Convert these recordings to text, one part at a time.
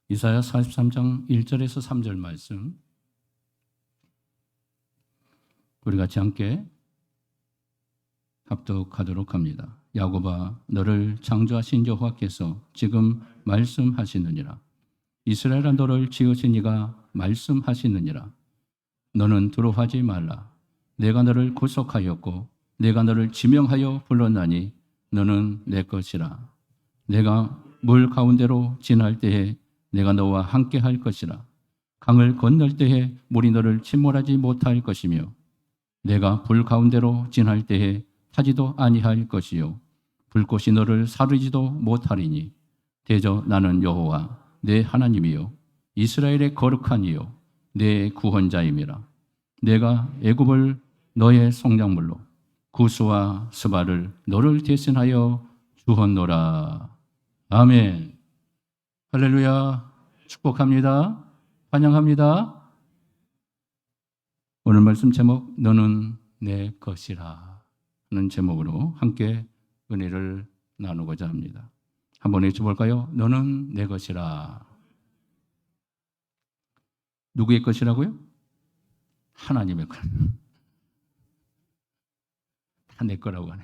이사야 43장 1절에서 3절 말씀 우리 같이 함께 합독하도록 합니다. 야곱아, 너를 창조하신 여호와께서 지금 말씀하시느니라. 이스라엘아, 너를 지으신 이가 말씀하시느니라. 너는 두려워하지 말라. 내가 너를 구속하였고 내가 너를 지명하여 불렀나니 너는 내 것이라. 내가 물 가운데로 지날 때에 내가 너와 함께 할 것이라. 강을 건널 때에 물이 너를 침몰하지 못할 것이며 내가 불 가운데로 지날 때에 타지도 아니할 것이요 불꽃이 너를 사르지도 못하리니 대저 나는 여호와 내 하나님이요 이스라엘의 거룩한 이요 내 구원자임이라. 내가 애굽을 너의 성량물로 구스와 스바를 너를 대신하여 주었노라. 아멘. 할렐루야. 축복합니다. 환영합니다. 오늘 말씀 제목 너는 내 것이라 하는 제목으로 함께 은혜를 나누고자 합니다. 한번 외쳐볼까요? 너는 내 것이라. 누구의 것이라고요? 하나님의 것. 다 내 거라고 하네.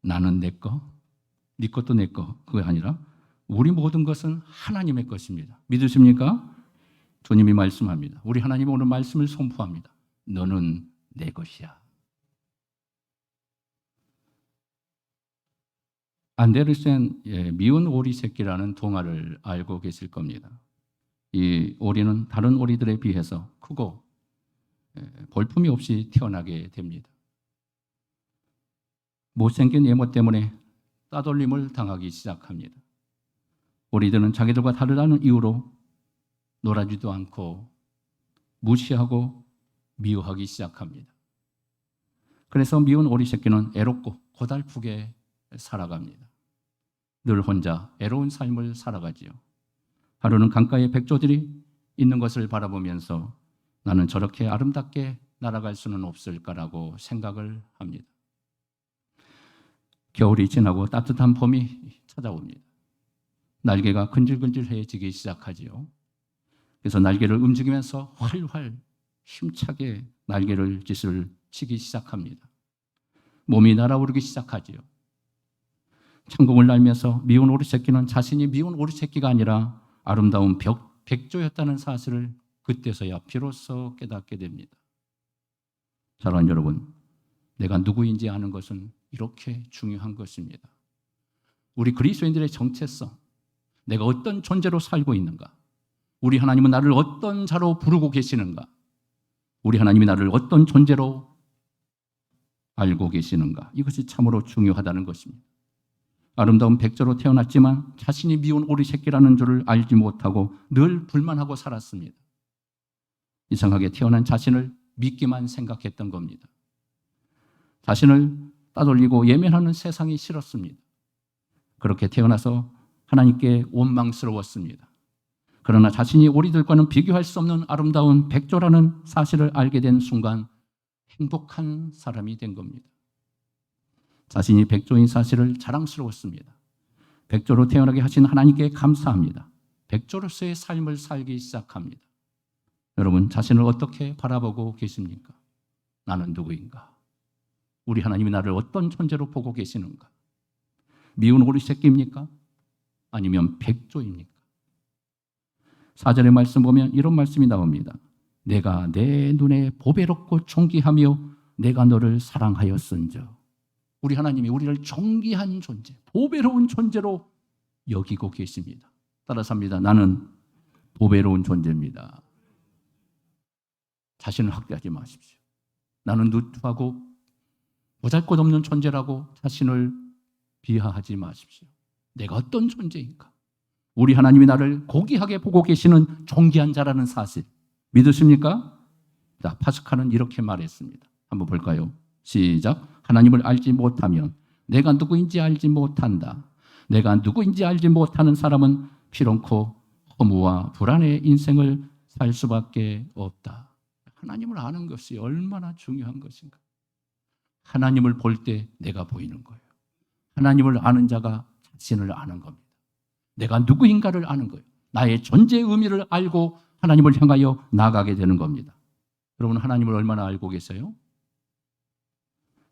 나는 내 거, 네 것도 내 거. 그게 아니라 우리 모든 것은 하나님의 것입니다. 믿으십니까? 주님이 말씀합니다. 우리 하나님은 오늘 말씀을 선포합니다. 너는 내 것이야. 안데르센 미운 오리 새끼라는 동화를 알고 계실 겁니다. 이 오리는 다른 오리들에 비해서 크고 볼품이 없이 태어나게 됩니다. 못생긴 외모 때문에 따돌림을 당하기 시작합니다. 오리들은 자기들과 다르다는 이유로 놀아주지도 않고 무시하고 미워하기 시작합니다. 그래서 미운 오리 새끼는 애롭고 고달프게 살아갑니다. 늘 혼자 애로운 삶을 살아가지요. 하루는 강가에 백조들이 있는 것을 바라보면서 나는 저렇게 아름답게 날아갈 수는 없을까라고 생각을 합니다. 겨울이 지나고 따뜻한 봄이 찾아옵니다. 날개가 근질근질해지기 시작하지요. 그래서 날개를 움직이면서 활활 힘차게 날개를 짓을 치기 시작합니다. 몸이 날아오르기 시작하지요. 창공을 날면서 미운 오리 새끼는 자신이 미운 오리 새끼가 아니라 아름다운 백조였다는 사실을 그때서야 비로소 깨닫게 됩니다. 사랑하는 여러분, 내가 누구인지 아는 것은 이렇게 중요한 것입니다. 우리 그리스도인들의 정체성, 내가 어떤 존재로 살고 있는가? 우리 하나님은 나를 어떤 자로 부르고 계시는가? 우리 하나님이 나를 어떤 존재로 알고 계시는가? 이것이 참으로 중요하다는 것입니다. 아름다운 백조로 태어났지만 자신이 미운 오리 새끼라는 줄을 알지 못하고 늘 불만하고 살았습니다. 이상하게 태어난 자신을 믿기만 생각했던 겁니다. 자신을 따돌리고 예면하는 세상이 싫었습니다. 그렇게 태어나서 하나님께 원망스러웠습니다. 그러나 자신이 오리들과는 비교할 수 없는 아름다운 백조라는 사실을 알게 된 순간 행복한 사람이 된 겁니다. 자신이 백조인 사실을 자랑스러웠습니다. 백조로 태어나게 하신 하나님께 감사합니다. 백조로서의 삶을 살기 시작합니다. 여러분, 자신을 어떻게 바라보고 계십니까? 나는 누구인가? 우리 하나님이 나를 어떤 존재로 보고 계시는가? 미운 오리 새끼입니까? 아니면 백조입니까? 4절의 말씀 보면 이런 말씀이 나옵니다. 내가 내 눈에 보배롭고 존귀하며 내가 너를 사랑하였은즉. 우리 하나님이 우리를 존귀한 존재, 보배로운 존재로 여기고 계십니다. 따라서 합니다. 나는 보배로운 존재입니다. 자신을 학대하지 마십시오. 나는 누추하고 보잘것없는 존재라고 자신을 비하하지 마십시오. 내가 어떤 존재인가? 우리 하나님이 나를 고귀하게 보고 계시는 존귀한 자라는 사실 믿으십니까? 자, 파스칼은 이렇게 말했습니다. 한번 볼까요? 시작. 하나님을 알지 못하면 내가 누구인지 알지 못한다. 내가 누구인지 알지 못하는 사람은 피ron코 허무와 불안의 인생을 살 수밖에 없다. 하나님을 아는 것이 얼마나 중요한 것인가. 하나님을 볼 때 내가 보이는 거예요. 하나님을 아는 자가 자신을 아는 겁니다. 내가 누구인가를 아는 거예요. 나의 존재의 의미를 알고 하나님을 향하여 나아가게 되는 겁니다. 여러분, 하나님을 얼마나 알고 계세요?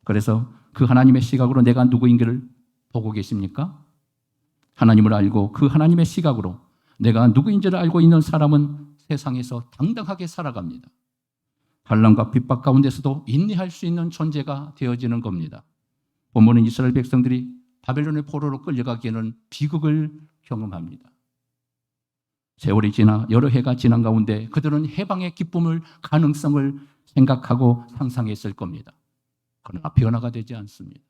그래서 그 하나님의 시각으로 내가 누구인가를 보고 계십니까? 하나님을 알고 그 하나님의 시각으로 내가 누구인지를 알고 있는 사람은 세상에서 당당하게 살아갑니다. 환난과 핍박 가운데서도 인내할 수 있는 존재가 되어지는 겁니다. 본문은 이스라엘 백성들이 바벨론의 포로로 끌려가기에는 비극을 경험합니다. 세월이 지나 여러 해가 지난 가운데 그들은 해방의 기쁨을, 가능성을 생각하고 상상했을 겁니다. 그러나 변화가 되지 않습니다.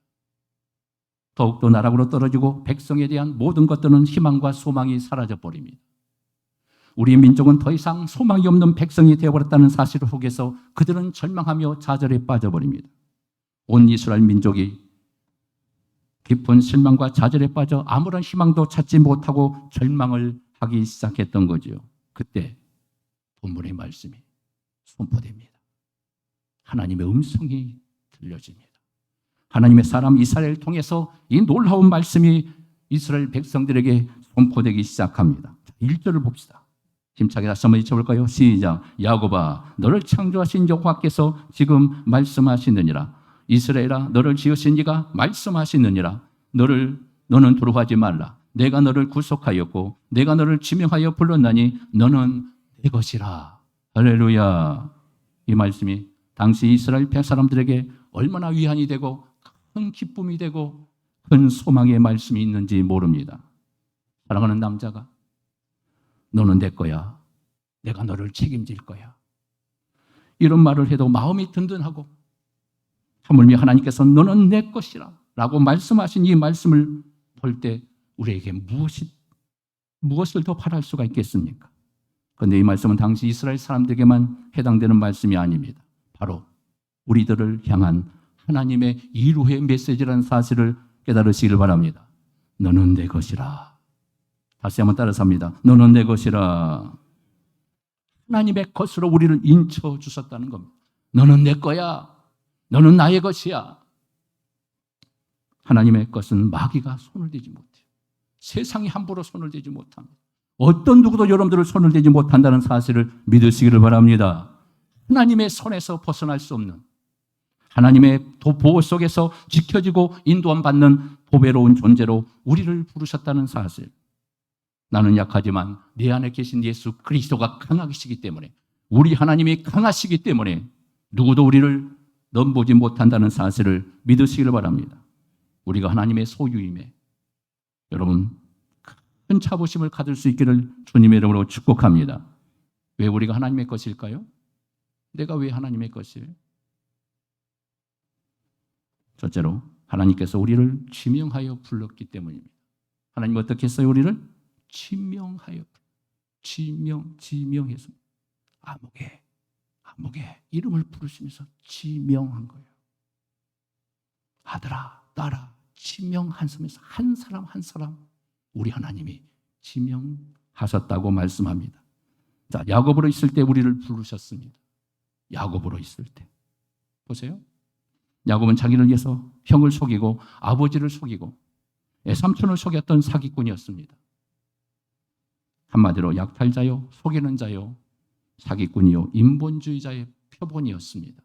더욱더 나락으로 떨어지고 백성에 대한 모든 것들은 희망과 소망이 사라져버립니다. 우리 민족은 더 이상 소망이 없는 백성이 되어버렸다는 사실 속에서 그들은 절망하며 좌절에 빠져버립니다. 온 이스라엘 민족이 깊은 실망과 좌절에 빠져 아무런 희망도 찾지 못하고 절망을 하기 시작했던 거죠. 그때 본문의 말씀이 선포됩니다. 하나님의 음성이 들려집니다. 하나님의 사람 이스라엘을 통해서 이 놀라운 말씀이 이스라엘 백성들에게 선포되기 시작합니다. 1절을 봅시다. 힘차게 다시 한번 읽어볼까요? 시작. 야곱아, 너를 창조하신 여호와께서 지금 말씀하시느니라. 이스라엘아, 너를 지으신 이가 말씀하시느니라. 너는 두려워하지 말라. 내가 너를 구속하였고 내가 너를 지명하여 불렀나니 너는 내 것이라. 할렐루야. 이 말씀이 당시 이스라엘 백사람들에게 얼마나 위안이 되고 큰 기쁨이 되고 큰 소망의 말씀이 있는지 모릅니다. 사랑하는 남자가 너는 내 거야. 내가 너를 책임질 거야. 이런 말을 해도 마음이 든든하고 하물며 하나님께서 너는 내 것이라 라고 말씀하신 이 말씀을 볼 때 우리에게 무엇을 더 바랄 수가 있겠습니까? 그런데 이 말씀은 당시 이스라엘 사람들에게만 해당되는 말씀이 아닙니다. 바로 우리들을 향한 하나님의 이루의 메시지라는 사실을 깨달으시길 바랍니다. 너는 내 것이라. 다시 한번 따라서 합니다. 너는 내 것이라. 하나님의 것으로 우리를 인쳐 주셨다는 겁니다. 너는 내 거야. 너는 나의 것이야. 하나님의 것은 마귀가 손을 대지 못해요. 세상이 함부로 손을 대지 못합니다. 어떤 누구도 여러분들을 손을 대지 못한다는 사실을 믿으시기를 바랍니다. 하나님의 손에서 벗어날 수 없는, 하나님의 보호 속에서 지켜지고 인도함 받는 보배로운 존재로 우리를 부르셨다는 사실. 나는 약하지만 내 안에 계신 예수 그리스도가 강하시기 때문에, 우리 하나님이 강하시기 때문에 누구도 우리를 넘보지 못한다는 사실을 믿으시기를 바랍니다. 우리가 하나님의 소유임에 여러분 큰 자부심을 가질 수 있기를 주님의 이름으로 축복합니다. 왜 우리가 하나님의 것일까요? 내가 왜 하나님의 것이에요? 첫째로 하나님께서 우리를 지명하여 불렀기 때문입니다. 하나님 어떻게 했어요? 우리를 지명하여, 지명해서 아무개 이름을 부르시면서 지명한 거예요. 아들아, 딸아, 지명하시면서 한 사람 한 사람 우리 하나님이 지명하셨다고 말씀합니다. 자, 야곱으로 있을 때 우리를 부르셨습니다. 야곱으로 있을 때 보세요. 야곱은 자기를 위해서 형을 속이고 아버지를 속이고 삼촌을 속였던 사기꾼이었습니다. 한마디로 약탈자요, 속이는 자요, 사기꾼이요, 인본주의자의 표본이었습니다.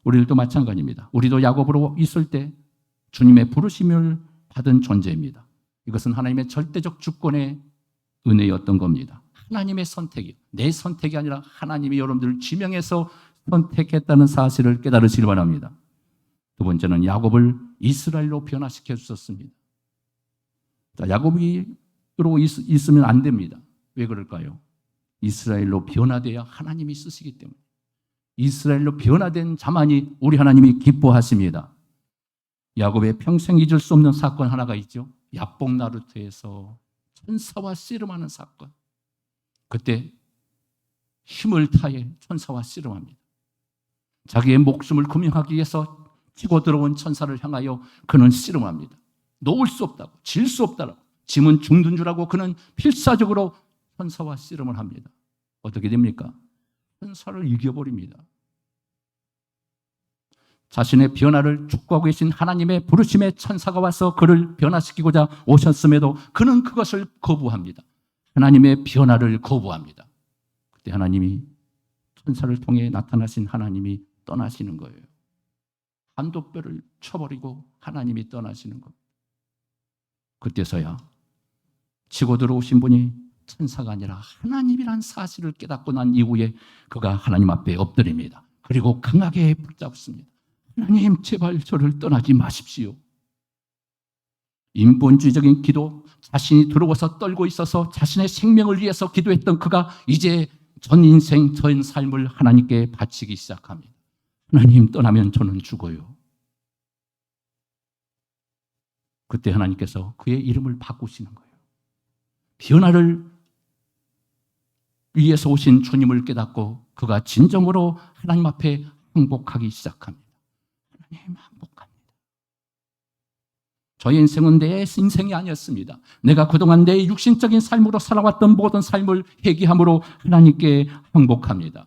우리들도 마찬가지입니다. 우리도 야곱으로 있을 때 주님의 부르심을 받은 존재입니다. 이것은 하나님의 절대적 주권의 은혜였던 겁니다. 하나님의 선택이요, 내 선택이 아니라 하나님이 여러분들을 지명해서 선택했다는 사실을 깨달으시길 바랍니다. 두 번째는 야곱을 이스라엘로 변화시켜 주셨습니다. 자, 야곱으로 있으면 안 됩니다. 왜 그럴까요? 이스라엘로 변화되어야 하나님이 쓰시기 때문에. 이스라엘로 변화된 자만이 우리 하나님이 기뻐하십니다. 야곱의 평생 잊을 수 없는 사건 하나가 있죠. 야복나루트에서 천사와 씨름하는 사건. 그때 힘을 다해 천사와 씨름합니다. 자기의 목숨을 금명하기 위해서 치고 들어온 천사를 향하여 그는 씨름합니다. 놓을 수 없다고, 질 수 없다고, 짐은 죽는 줄 알고 그는 필사적으로 천사와 씨름을 합니다. 어떻게 됩니까? 천사를 이겨버립니다. 자신의 변화를 촉구하고 계신 하나님의 부르심의 천사가 와서 그를 변화시키고자 오셨음에도 그는 그것을 거부합니다. 하나님의 변화를 거부합니다. 그때 하나님이 천사를 통해 나타나신 하나님이 떠나시는 거예요. 한도뼈를 쳐버리고 하나님이 떠나시는 겁니다. 그때서야 치고 들어오신 분이 천사가 아니라 하나님이란 사실을 깨닫고 난 이후에 그가 하나님 앞에 엎드립니다. 그리고 강하게 붙잡습니다. 하나님, 제발 저를 떠나지 마십시오. 인본주의적인 기도, 자신이 들어와서 떨고 있어서 자신의 생명을 위해서 기도했던 그가 이제 전 인생, 전 삶을 하나님께 바치기 시작합니다. 하나님, 떠나면 저는 죽어요. 그때 하나님께서 그의 이름을 바꾸시는 거예요. 변화를 위해서 오신 주님을 깨닫고 그가 진정으로 하나님 앞에 항복하기 시작합니다. 하나님, 항복합니다. 저의 인생은 내 인생이 아니었습니다. 내가 그동안 내 육신적인 삶으로 살아왔던 모든 삶을 회개함으로 하나님께 항복합니다.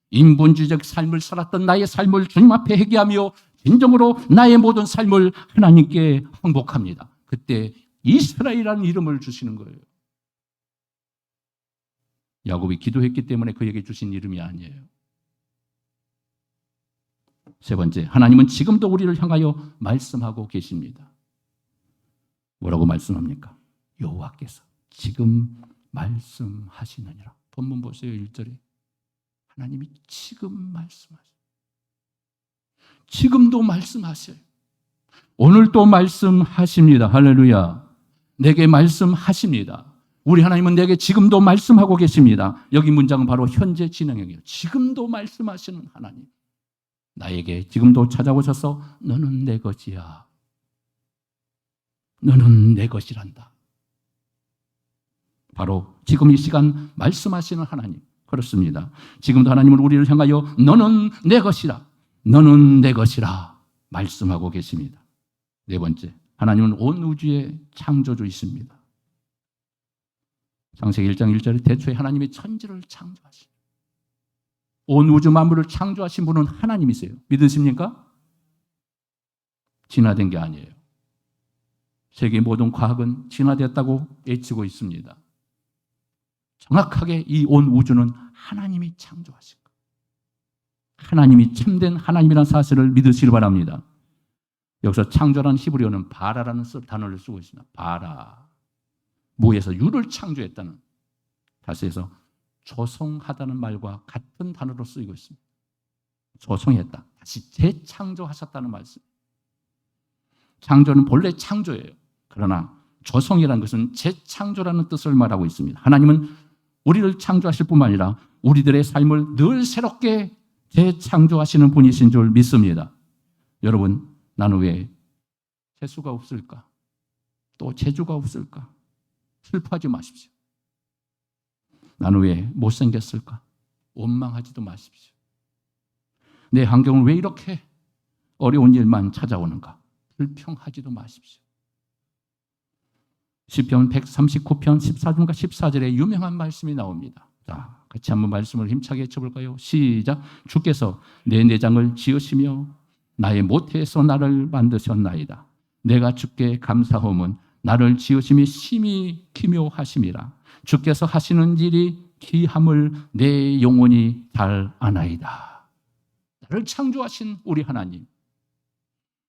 인본주의적 삶을 살았던 나의 삶을 주님 앞에 회개하며 진정으로 나의 모든 삶을 하나님께 항복합니다. 그때 이스라엘이라는 이름을 주시는 거예요. 야곱이 기도했기 때문에 그에게 주신 이름이 아니에요. 세 번째, 하나님은 지금도 우리를 향하여 말씀하고 계십니다. 뭐라고 말씀합니까? 여호와께서 지금 말씀하시느니라. 본문 보세요. 1절에 하나님이 지금 말씀하셔요. 지금도 말씀하셔요. 오늘도 말씀하십니다. 할렐루야. 내게 말씀하십니다. 우리 하나님은 내게 지금도 말씀하고 계십니다. 여기 문장은 바로 현재 진행형이에요. 지금도 말씀하시는 하나님. 나에게 지금도 찾아오셔서 너는 내 것이야. 너는 내 것이란다. 바로 지금 이 시간 말씀하시는 하나님. 그렇습니다. 지금도 하나님은 우리를 향하여 너는 내 것이라. 너는 내 것이라 말씀하고 계십니다. 네 번째, 하나님은 온 우주의 창조주이십니다. 창세기 1장 1절에 태초에 하나님이 천지를 창조하신, 온 우주 만물을 창조하신 분은 하나님이세요. 믿으십니까? 진화된 게 아니에요. 세계 모든 과학은 진화됐다고 외치고 있습니다. 정확하게 이 온 우주는 하나님이 창조하신 거예요. 하나님이 참된 하나님이라는 사실을 믿으시길 바랍니다. 여기서 창조라는 히브리어는 바라라는 단어를 쓰고 있습니다. 바라. 무에서 유를 창조했다는, 다시 해서 조성하다는 말과 같은 단어로 쓰이고 있습니다. 조성했다. 다시 재창조하셨다는 말씀. 창조는 본래 창조예요. 그러나 조성이라는 것은 재창조라는 뜻을 말하고 있습니다. 하나님은 우리를 창조하실 뿐만 아니라 우리들의 삶을 늘 새롭게 재창조하시는 분이신 줄 믿습니다. 여러분, 나는 왜 재수가 없을까? 또 재주가 없을까? 슬퍼하지 마십시오. 나는 왜 못생겼을까? 원망하지도 마십시오. 내 환경은 왜 이렇게 어려운 일만 찾아오는가? 불평하지도 마십시오. 시편 139편 14절과 14절에 유명한 말씀이 나옵니다. 자, 같이 한번 말씀을 힘차게 쳐볼까요? 시작. 주께서 내 내장을 지으시며 나의 모태에서 나를 만드셨나이다. 내가 주께 감사함은 나를 지으심이 심히 기묘하심이라. 주께서 하시는 일이 기함을 내 영혼이 잘 아나이다. 나를 창조하신 우리 하나님,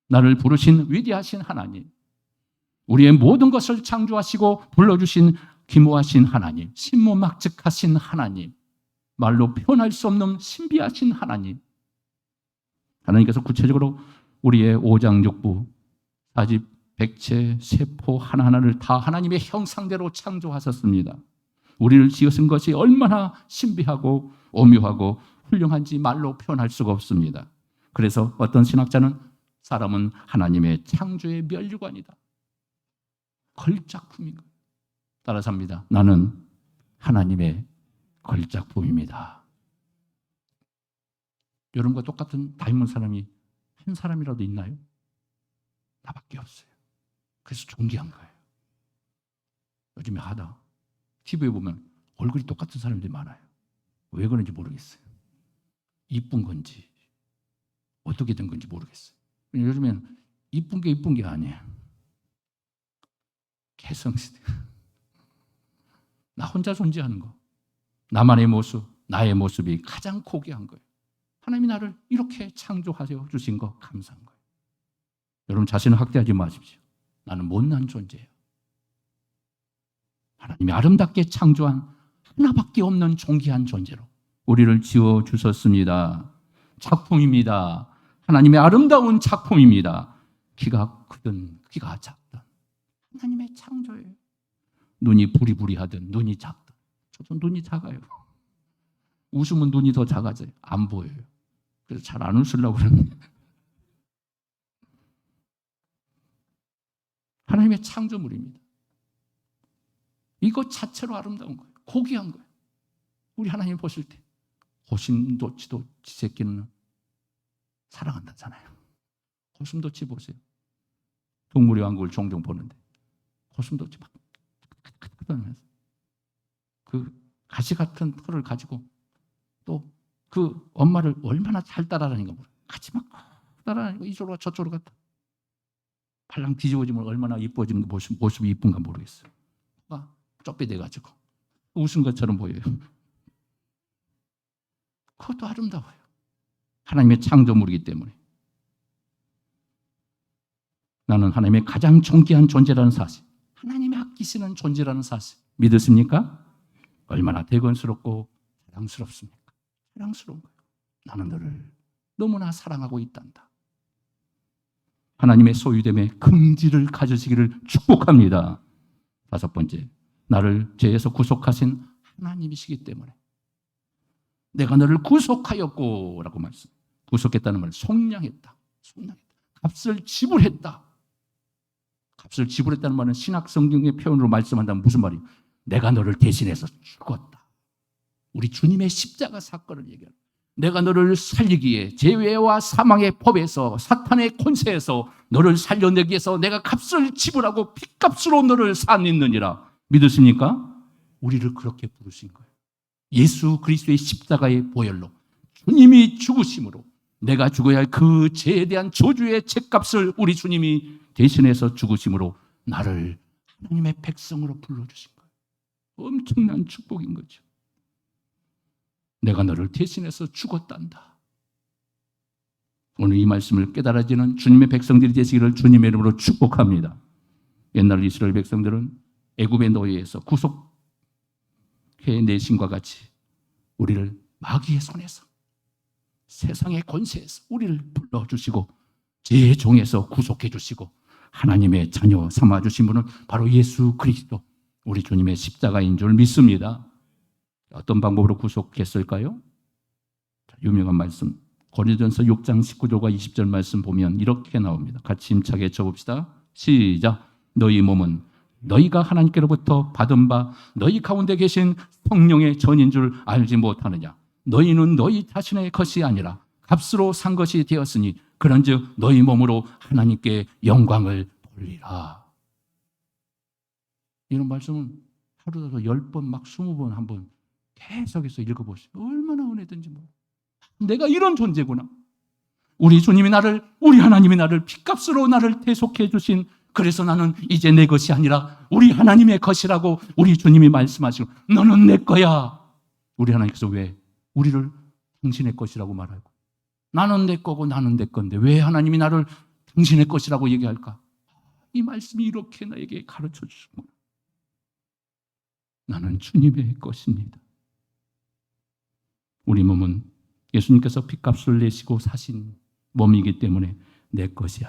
나를 부르신 위대하신 하나님, 우리의 모든 것을 창조하시고 불러주신 기모하신 하나님, 신모막측하신 하나님, 말로 표현할 수 없는 신비하신 하나님, 하나님께서 구체적으로 우리의 오장육부, 사집, 백체, 세포 하나하나를 다 하나님의 형상대로 창조하셨습니다. 우리를 지으신 것이 얼마나 신비하고 오묘하고 훌륭한지 말로 표현할 수가 없습니다. 그래서 어떤 신학자는 사람은 하나님의 창조의 면류관이다. 걸작품인 거예요. 따라서 합니다. 나는 하나님의 걸작품입니다. 여러분과 똑같은 닮은 사람이 한 사람이라도 있나요? 나밖에 없어요. 그래서 존귀한 거예요. 요즘에 하다 TV에 보면 얼굴이 똑같은 사람들이 많아요. 왜 그런지 모르겠어요. 이쁜 건지 어떻게 된 건지 모르겠어요. 요즘엔 이쁜 게 아니에요. 개성시대. 나 혼자 존재하는 거. 나만의 모습, 나의 모습이 가장 고귀한 거예요. 하나님이 나를 이렇게 창조하여 주신 거 감사한 거예요. 여러분 자신을 학대하지 마십시오. 나는 못난 존재예요. 하나님이 아름답게 창조한 하나밖에 없는 존귀한 존재로 우리를 지어 주셨습니다. 작품입니다. 하나님의 아름다운 작품입니다. 키가 크든 키가 작든 하나님의 창조예요. 눈이 부리부리하든 눈이 작든. 저도 눈이 작아요. 웃으면 눈이 더 작아져요. 안 보여요. 그래서 잘 안 웃으려고 그러는데. 하나님의 창조물입니다. 이것 자체로 아름다운 거예요. 고귀한 거예요. 우리 하나님 보실 때 고슴도치도 지 새끼는 사랑한다잖아요. 고슴도치 보세요. 동물의 왕국을 종종 보는데 고슴도치 막 하면서 그 가시 같은 털을 가지고 또 그 엄마를 얼마나 잘 따라다니는가 몰라요. 같이 막 따라다니고 이쪽으로 저쪽으로 갔다. 발랑 뒤집어지면 얼마나 이뻐지는 모습이 이쁜가 모르겠어요. 좁게돼가지고 웃은 것처럼 보여요. 그것도 아름다워요. 하나님의 창조물이기 때문에. 나는 하나님의 가장 존귀한 존재라는 사실, 하나님이 아끼시는 존재라는 사실 믿으십니까? 얼마나 대견스럽고 자랑스럽습니까? 자랑스러운 거예요. 나는 너를 너무나 사랑하고 있단다. 하나님의 소유됨에 긍지를 가지시기를 축복합니다. 다섯 번째, 나를 죄에서 구속하신 하나님이시기 때문에 내가 너를 구속하였고 라고 말씀. 구속했다는 말은 속량했다. 값을 지불했다. 값을 지불했다는 말은 신학 성경의 표현으로 말씀한다면 무슨 말이에요? 내가 너를 대신해서 죽었다. 우리 주님의 십자가 사건을 얘기합니다. 내가 너를 살리기에 죄와 사망의 법에서 사탄의 권세에서 너를 살려내기 위해서 내가 값을 지불하고 핏값으로 너를 살렸느니라. 믿으십니까? 우리를 그렇게 부르신 거예요. 예수 그리스도의 십자가의 보혈로 주님이 죽으심으로 내가 죽어야 할 그 죄에 대한 저주의 죄값을 우리 주님이 대신해서 죽으심으로 나를 하나님의 백성으로 불러주신 거예요. 엄청난 축복인 거죠. 내가 너를 대신해서 죽었단다. 오늘 이 말씀을 깨달아지는 주님의 백성들이 되시기를 주님의 이름으로 축복합니다. 옛날 이스라엘 백성들은 애굽의 노예에서 구속해내신과 같이 우리를 마귀의 손에서 세상의 권세에서 우리를 불러주시고 죄의 종에서 구속해 주시고 하나님의 자녀 삼아주신 분은 바로 예수 그리스도 우리 주님의 십자가인 줄 믿습니다. 어떤 방법으로 구속했을까요? 유명한 말씀 고린도전서 6장 19절과 20절 말씀 보면 이렇게 나옵니다. 같이 힘차게 쳐봅시다. 시작. 너희 몸은 너희가 하나님께로부터 받은 바 너희 가운데 계신 성령의 전인 줄 알지 못하느냐. 너희는 너희 자신의 것이 아니라 값으로 산 것이 되었으니 그런즉 너희 몸으로 하나님께 영광을 돌리라. 이런 말씀은 하루라도 10번 막 20번 한번 계속해서 읽어보시오. 얼마나 은혜든지 뭐. 내가 이런 존재구나. 우리 주님이 나를, 우리 하나님이 나를 핏값으로 나를 대속해 주신, 그래서 나는 이제 내 것이 아니라 우리 하나님의 것이라고 우리 주님이 말씀하시고 너는 내 거야. 우리 하나님께서 왜 우리를 당신의 것이라고 말하고 나는 내 거고 나는 내 건데 왜 하나님이 나를 당신의 것이라고 얘기할까? 이 말씀이 이렇게 나에게 가르쳐 주시구나. 나는 주님의 것입니다. 우리 몸은 예수님께서 핏값을 내시고 사신 몸이기 때문에 내 것이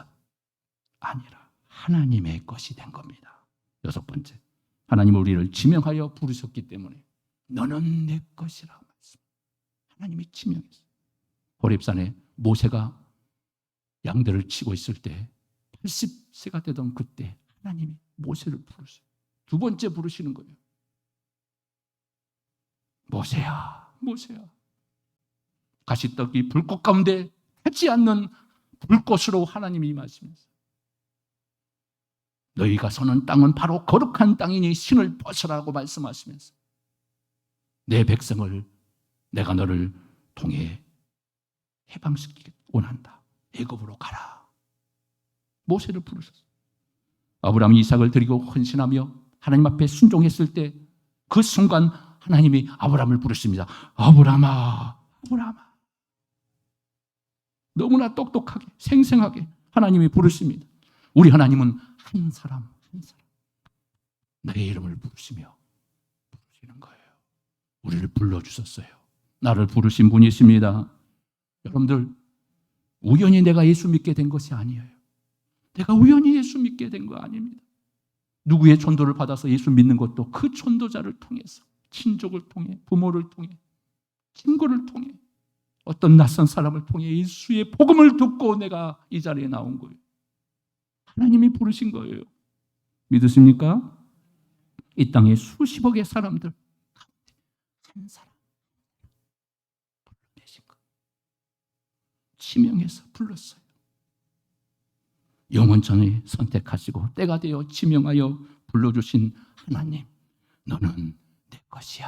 아니라 하나님의 것이 된 겁니다. 여섯 번째, 하나님은 우리를 지명하여 부르셨기 때문에 너는 내 것이라 말씀. 하나님이 지명했어요. 호렙산에 모세가 양들을 치고 있을 때 80세가 되던 그때 하나님이 모세를 부르세요. 두 번째 부르시는 거예요. 모세야, 모세야. 가시떡이 불꽃 가운데 타지 않는 불꽃으로 하나님이 임하시면서 너희가 서는 땅은 바로 거룩한 땅이니 신을 벗으라고 말씀하시면서 내 백성을 내가 너를 통해 해방시키기 원한다. 애굽으로 가라. 모세를 부르셨어요. 아브라함이 이삭을 드리고 헌신하며 하나님 앞에 순종했을 때 그 순간 하나님이 아브라함을 부르십니다. 아브라함아, 아브라함아. 너무나 똑똑하게 생생하게 하나님이 부르십니다. 우리 하나님은 한 사람 한 사람 나의 이름을 부르시며 부르시는 거예요. 우리를 불러주셨어요. 나를 부르신 분이십니다. 여러분들, 우연히 내가 예수 믿게 된 것이 아니에요. 내가 우연히 예수 믿게 된 거 아닙니다. 누구의 전도를 받아서 예수 믿는 것도 그 전도자를 통해서, 친족을 통해, 부모를 통해, 친구를 통해, 어떤 낯선 사람을 통해 예수의 복음을 듣고 내가 이 자리에 나온 거예요. 하나님이 부르신 거예요. 믿으십니까? 이 땅에 수십억의 사람들 가운데 한 사람 불러내신 거예요. 지명해서 불렀어요. 영원전에 선택하시고 때가 되어 지명하여 불러주신 하나님, 너는 내 것이야.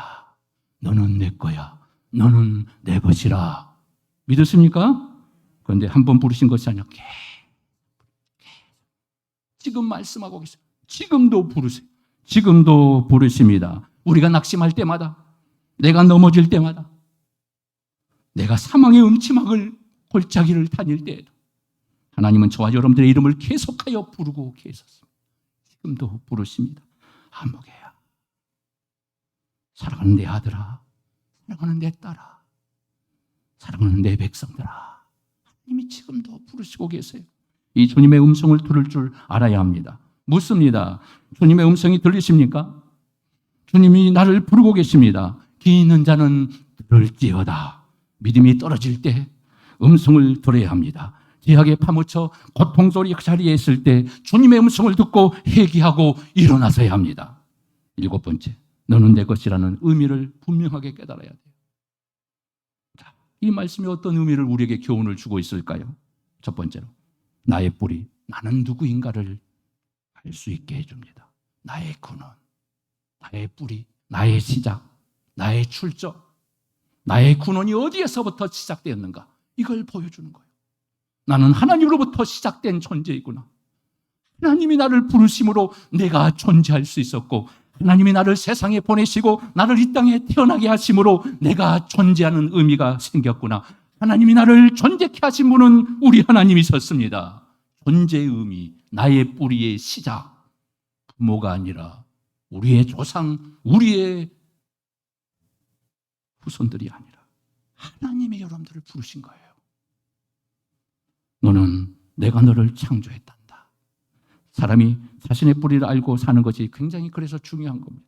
너는 내 거야. 너는 내 것이라. 믿으십니까? 그런데 한 번 부르신 것이 아니라 지금 말씀하고 계세요. 지금도 부르세요. 지금도 부르십니다. 우리가 낙심할 때마다, 내가 넘어질 때마다, 내가 사망의 음침막을 골짜기를 다닐 때에도 하나님은 저와 여러분들의 이름을 계속하여 부르고 계셨습니다. 지금도 부르십니다. 아무개야, 사랑하는 내 아들아, 사랑하는 내 딸아, 사랑하는 내 백성들아, 하나님이 지금도 부르시고 계세요. 이 주님의 음성을 들을 줄 알아야 합니다. 묻습니다. 주님의 음성이 들리십니까? 주님이 나를 부르고 계십니다. 귀 있는 자는 들을지어다. 믿음이 떨어질 때 음성을 들어야 합니다. 죄악에 파묻혀 고통소리 그 자리에 있을 때 주님의 음성을 듣고 회개하고 일어나서야 합니다. 7번째, 너는 내 것이라는 의미를 분명하게 깨달아야 돼요. 자, 이 말씀이 어떤 의미를 우리에게 교훈을 주고 있을까요? 첫 번째로, 나의 뿌리, 나는 누구인가를 알 수 있게 해줍니다. 나의 근원, 나의 뿌리, 나의 시작, 나의 출적, 나의 근원이 어디에서부터 시작되었는가, 이걸 보여주는 거예요. 나는 하나님으로부터 시작된 존재이구나. 하나님이 나를 부르심으로 내가 존재할 수 있었고, 하나님이 나를 세상에 보내시고 나를 이 땅에 태어나게 하심으로 내가 존재하는 의미가 생겼구나. 하나님이 나를 존재케 하신 분은 우리 하나님이셨습니다. 존재의 의미, 나의 뿌리의 시작, 부모가 아니라 우리의 조상, 우리의 후손들이 아니라 하나님이 여러분들을 부르신 거예요. 너는 내가 너를 창조했단다. 사람이 자신의 뿌리를 알고 사는 것이 굉장히 그래서 중요한 겁니다.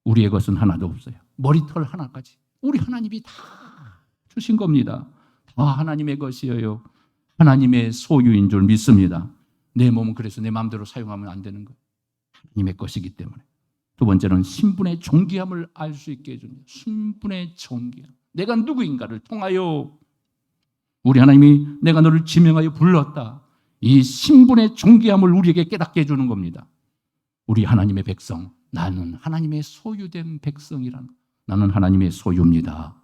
우리의 것은 하나도 없어요. 머리털 하나까지 우리 하나님이 다 주신 겁니다. 다 하나님의 것이에요. 하나님의 소유인 줄 믿습니다. 내 몸은 그래서 내 마음대로 사용하면 안 되는 거예요. 하나님의 것이기 때문에. 두 번째는 신분의 존귀함을 알 수 있게 해줍니다. 신분의 존귀함. 내가 누구인가를 통하여 우리 하나님이 내가 너를 지명하여 불렀다. 이 신분의 존귀함을 우리에게 깨닫게 해주는 겁니다. 우리 하나님의 백성, 나는 하나님의 소유된 백성이란, 나는 하나님의 소유입니다.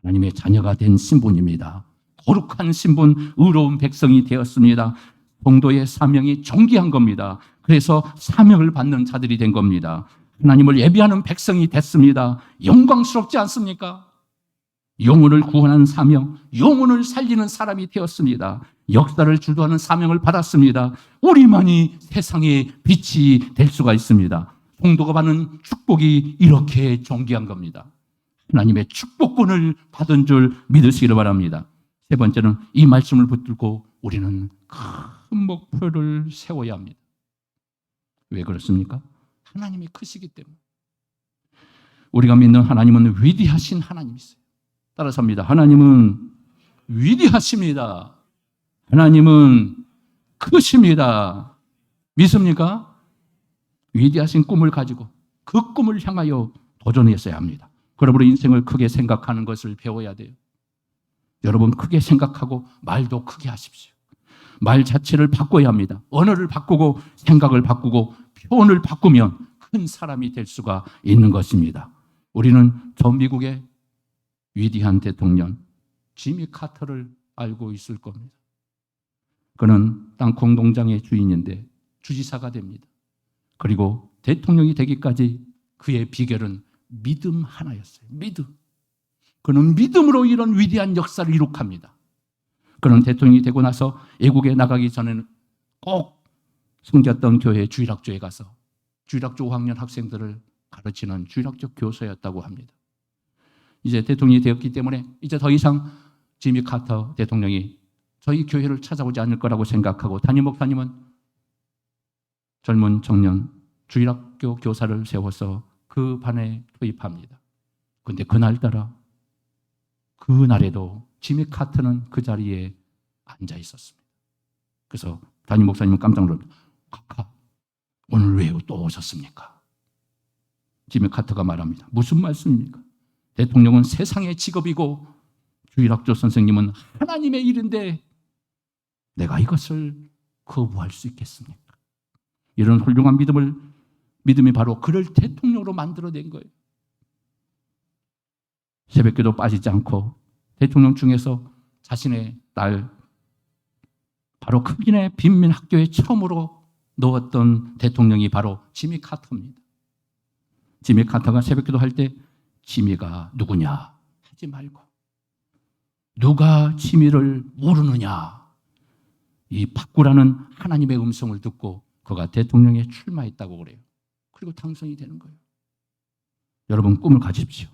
하나님의 자녀가 된 신분입니다. 거룩한 신분, 의로운 백성이 되었습니다. 성도의 사명이 존귀한 겁니다. 그래서 사명을 받는 자들이 된 겁니다. 하나님을 예비하는 백성이 됐습니다. 영광스럽지 않습니까? 영혼을 구원하는 사명, 영혼을 살리는 사람이 되었습니다. 역사를 주도하는 사명을 받았습니다. 우리만이 세상의 빛이 될 수가 있습니다. 성도가 받는 축복이 이렇게 존귀한 겁니다. 하나님의 축복권을 받은 줄 믿으시기를 바랍니다. 세 번째는 이 말씀을 붙들고 우리는 큰 목표를 세워야 합니다. 왜 그렇습니까? 하나님이 크시기 때문에. 우리가 믿는 하나님은 위대하신 하나님이세요. 따라서 합니다. 하나님은 위대하십니다. 하나님은 크십니다. 믿습니까? 위대하신 꿈을 가지고 그 꿈을 향하여 도전했어야 합니다. 그러므로 인생을 크게 생각하는 것을 배워야 돼요. 여러분, 크게 생각하고 말도 크게 하십시오. 말 자체를 바꿔야 합니다. 언어를 바꾸고 생각을 바꾸고 표현을 바꾸면 큰 사람이 될 수가 있는 것입니다. 우리는 전 미국의 위대한 대통령 지미 카터를 알고 있을 겁니다. 그는 땅콩 농장의 주인인데 주지사가 됩니다. 그리고 대통령이 되기까지 그의 비결은 믿음 하나였어요. 믿음. 그는 믿음으로 이런 위대한 역사를 이룩합니다. 그는 대통령이 되고 나서 애국에 나가기 전에는 꼭 섬겼던 교회 주일학교에 가서 주일학교 5학년 학생들을 가르치는 주일학교 교사였다고 합니다. 이제 대통령이 되었기 때문에 이제 더 이상 지미 카터 대통령이 저희 교회를 찾아오지 않을 거라고 생각하고 담임 목사님은 젊은 청년 주일학교 교사를 세워서 그 반에 투입합니다. 그런데 그날따라 그날에도 지미 카터는 그 자리에 앉아 있었습니다. 그래서 담임 목사님은 깜짝 놀랍니다. 카카, 오늘 왜 또 오셨습니까? 지미 카터가 말합니다. 무슨 말씀입니까? 대통령은 세상의 직업이고 주일학교 선생님은 하나님의 일인데 내가 이것을 거부할 수 있겠습니까? 이런 훌륭한 믿음이 바로 그를 대통령으로 만들어낸 거예요. 새벽기도 빠지지 않고 대통령 중에서 자신의 딸 바로 흑인의 빈민 학교에 처음으로 넣었던 대통령이 바로 지미 카터입니다. 지미 카터가 새벽기도 할 때 지미가 누구냐 하지 말고 누가 지미를 모르느냐, 이 바꾸라는 하나님의 음성을 듣고 그가 대통령에 출마했다고 그래요. 그리고 당선이 되는 거예요. 여러분, 꿈을 가집시오.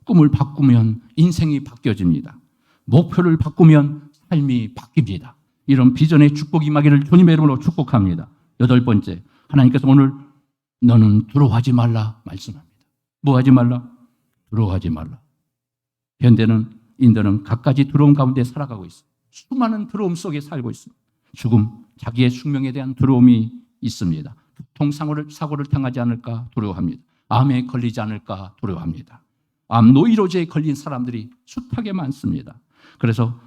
꿈을 바꾸면 인생이 바뀌어집니다. 목표를 바꾸면 삶이 바뀝니다. 이런 비전의 축복이 임하기를 주님의 이름으로 축복합니다. 8번째, 하나님께서 오늘 너는 두려워하지 말라 말씀합니다. 뭐 하지 말라? 두려워하지 말라. 현대는 인도는 갖가지 두려움 가운데 살아가고 있습니다. 수많은 두려움 속에 살고 있습니다. 죽음, 자기의 숙명에 대한 두려움이 있습니다. 교통사고를 당하지 않을까 두려워합니다. 암에 걸리지 않을까 두려워합니다. 암 노이로제에 걸린 사람들이 숱하게 많습니다. 그래서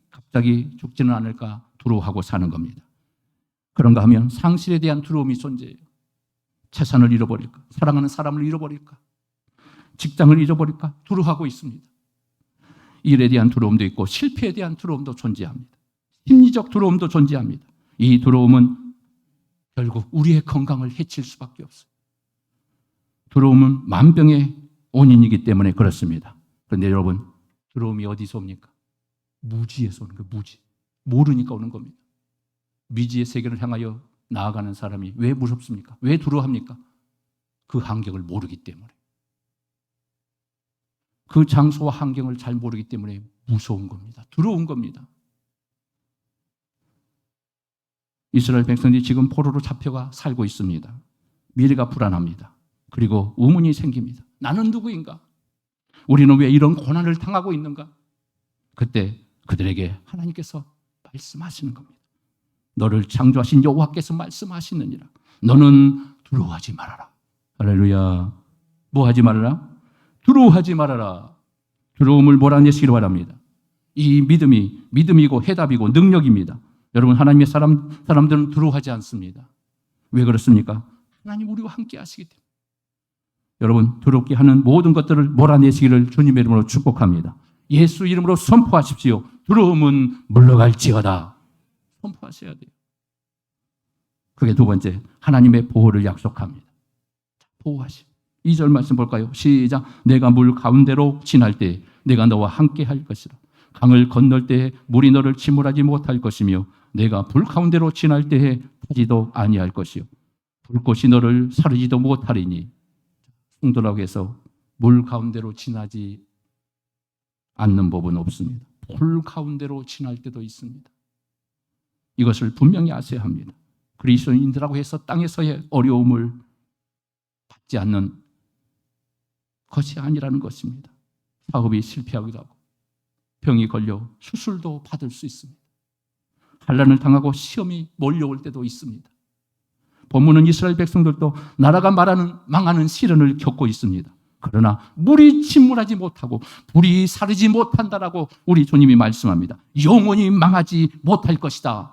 갑자기 죽지는 않을까 두려워하고 사는 겁니다. 그런가 하면 상실에 대한 두려움이 존재해요. 재산을 잃어버릴까? 사랑하는 사람을 잃어버릴까? 직장을 잃어버릴까? 두려워하고 있습니다. 일에 대한 두려움도 있고 실패에 대한 두려움도 존재합니다. 심리적 두려움도 존재합니다. 이 두려움은 결국 우리의 건강을 해칠 수밖에 없어요. 두려움은 만병의 원인이기 때문에 그렇습니다. 그런데 여러분, 두려움이 어디서 옵니까? 무지에서 오는 거예요. 무지. 모르니까 오는 겁니다. 미지의 세계를 향하여 나아가는 사람이 왜 무섭습니까? 왜 두려워합니까? 그 환경을 모르기 때문에. 그 장소와 환경을 잘 모르기 때문에 무서운 겁니다. 두려운 겁니다. 이스라엘 백성들이 지금 포로로 잡혀가 살고 있습니다. 미래가 불안합니다. 그리고 의문이 생깁니다. 나는 누구인가? 우리는 왜 이런 고난을 당하고 있는가? 그때 그들에게 하나님께서 말씀하시는 겁니다. 너를 창조하신 여호와께서 말씀하시느니라. 너는 두려워하지 말아라. 할렐루야. 뭐 하지 말아라? 두려워하지 말아라. 두려움을 몰아내시기를 바랍니다. 이 믿음이고 해답이고 능력입니다. 여러분, 하나님의 사람들은 두려워하지 않습니다. 왜 그렇습니까? 하나님 우리와 함께 하시기 때문에. 여러분, 두렵게 하는 모든 것들을 몰아내시기를 주님의 이름으로 축복합니다. 예수 이름으로 선포하십시오. 두려움은 물러갈지어다. 선포하셔야 돼요. 그게 두 번째, 하나님의 보호를 약속합니다. 보호하심. 2절 말씀 볼까요? 시작. 내가 물 가운데로 지날 때 내가 너와 함께 할 것이라. 강을 건널 때에 물이 너를 침몰하지 못할 것이며 내가 불 가운데로 지날 때에 타지도 아니할 것이요 불꽃이 너를 사르지도 못하리니. 성도라고 해서 물 가운데로 지나지 않는 법은 없습니다. 불 가운데로 지날 때도 있습니다. 이것을 분명히 아셔야 합니다. 그리스도인들하고 해서 땅에서의 어려움을 받지 않는 것이 아니라는 것입니다. 사업이 실패하기도 하고 병이 걸려 수술도 받을 수 있습니다. 환난을 당하고 시험이 몰려올 때도 있습니다. 본문은 이스라엘 백성들도 나라가 망하는 시련을 겪고 있습니다. 그러나 물이 침몰하지 못하고 불이 사르지 못한다라고 우리 주님이 말씀합니다. 영원히 망하지 못할 것이다.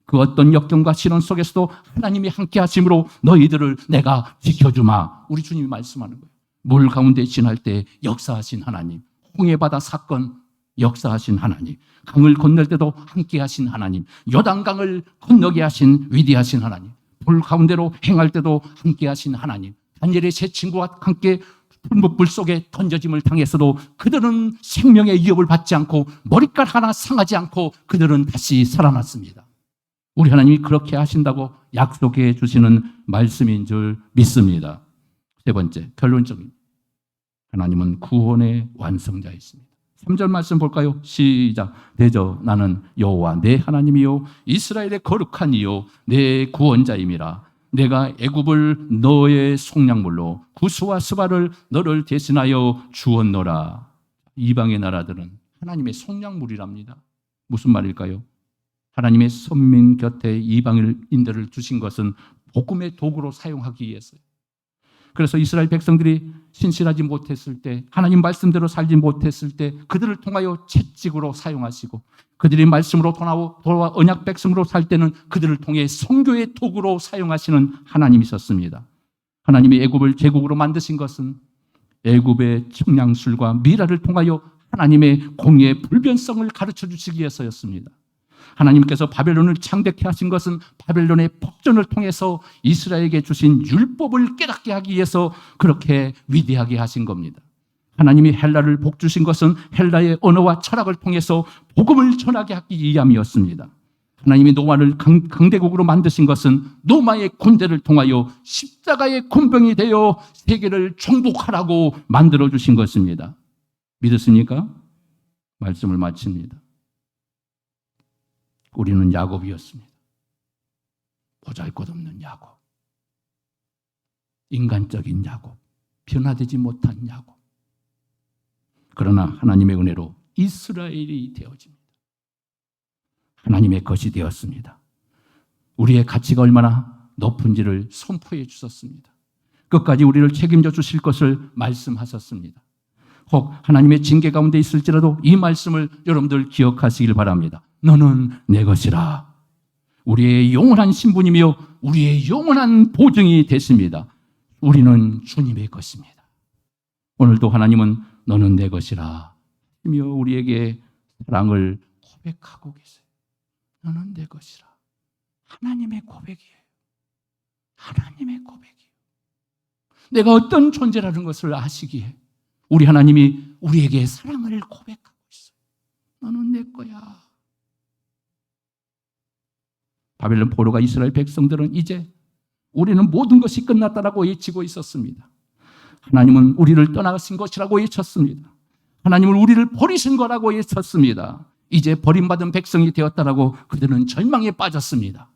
그 어떤 역경과 시련 속에서도 하나님이 함께 하심으로 너희들을 내가 지켜주마. 우리 주님이 말씀하는 거예요. 물 가운데 지날 때 역사하신 하나님, 홍해바다 사건 역사하신 하나님, 강을 건널 때도 함께 하신 하나님, 요단강을 건너게 하신 위대하신 하나님, 불 가운데로 행할 때도 함께 하신 하나님, 다니엘의 세 친구와 함께 불 속에 던져짐을 당했어도 그들은 생명의 위협을 받지 않고 머리카락 하나 상하지 않고 그들은 다시 살아났습니다. 우리 하나님이 그렇게 하신다고 약속해 주시는 말씀인 줄 믿습니다. 세 번째, 결론적인 하나님은 구원의 완성자이십니다. 3절 말씀 볼까요? 시작. 대저 나는 여호와 내 하나님이요 이스라엘의 거룩한 이요 내 구원자임이라. 내가 애굽을 너의 속량물로 구스와 스바를 너를 대신하여 주었노라. 이방의 나라들은 하나님의 속량물이랍니다. 무슨 말일까요? 하나님의 선민 곁에 이방인들을 두신 것은 복음의 도구로 사용하기 위해서요. 그래서 이스라엘 백성들이 신실하지 못했을 때, 하나님 말씀대로 살지 못했을 때 그들을 통하여 채찍으로 사용하시고, 그들이 말씀으로 돌아와 언약 백성으로 살 때는 그들을 통해 선교의 도구로 사용하시는 하나님이셨습니다. 하나님이 애굽을 제국으로 만드신 것은 애굽의 청량술과 미라를 통하여 하나님의 공의의 불변성을 가르쳐 주시기 위해서였습니다. 하나님께서 바벨론을 창대케 하신 것은 바벨론의 폭전을 통해서 이스라엘에게 주신 율법을 깨닫게 하기 위해서 그렇게 위대하게 하신 겁니다. 하나님이 헬라를 복주신 것은 헬라의 언어와 철학을 통해서 복음을 전하게 하기 위함이었습니다. 하나님이 노마를 강대국으로 만드신 것은 노마의 군대를 통하여 십자가의 군병이 되어 세계를 정복하라고 만들어주신 것입니다. 믿으십니까? 말씀을 마칩니다. 우리는 야곱이었습니다. 보잘것없는 야곱, 인간적인 야곱, 변화되지 못한 야곱. 그러나 하나님의 은혜로 이스라엘이 되어집니다. 하나님의 것이 되었습니다. 우리의 가치가 얼마나 높은지를 선포해 주셨습니다. 끝까지 우리를 책임져 주실 것을 말씀하셨습니다. 혹 하나님의 징계 가운데 있을지라도 이 말씀을 여러분들 기억하시길 바랍니다. 너는 내 것이라. 우리의 영원한 신부님이요 우리의 영원한 보증이 됐습니다. 우리는 주님의 것입니다. 오늘도 하나님은 너는 내 것이라 하며 우리에게 사랑을 고백하고 계세요. 너는 내 것이라. 하나님의 고백이에요. 하나님의 고백이에요. 내가 어떤 존재라는 것을 아시기에 우리 하나님이 우리에게 사랑을 고백하고 있어요. 너는 내 거야. 바벨론 포로가 이스라엘 백성들은 이제 우리는 모든 것이 끝났다라고 외치고 있었습니다. 하나님은 우리를 떠나신 것이라고 외쳤습니다. 하나님은 우리를 버리신 거라고 외쳤습니다. 이제 버림받은 백성이 되었다라고 그들은 절망에 빠졌습니다.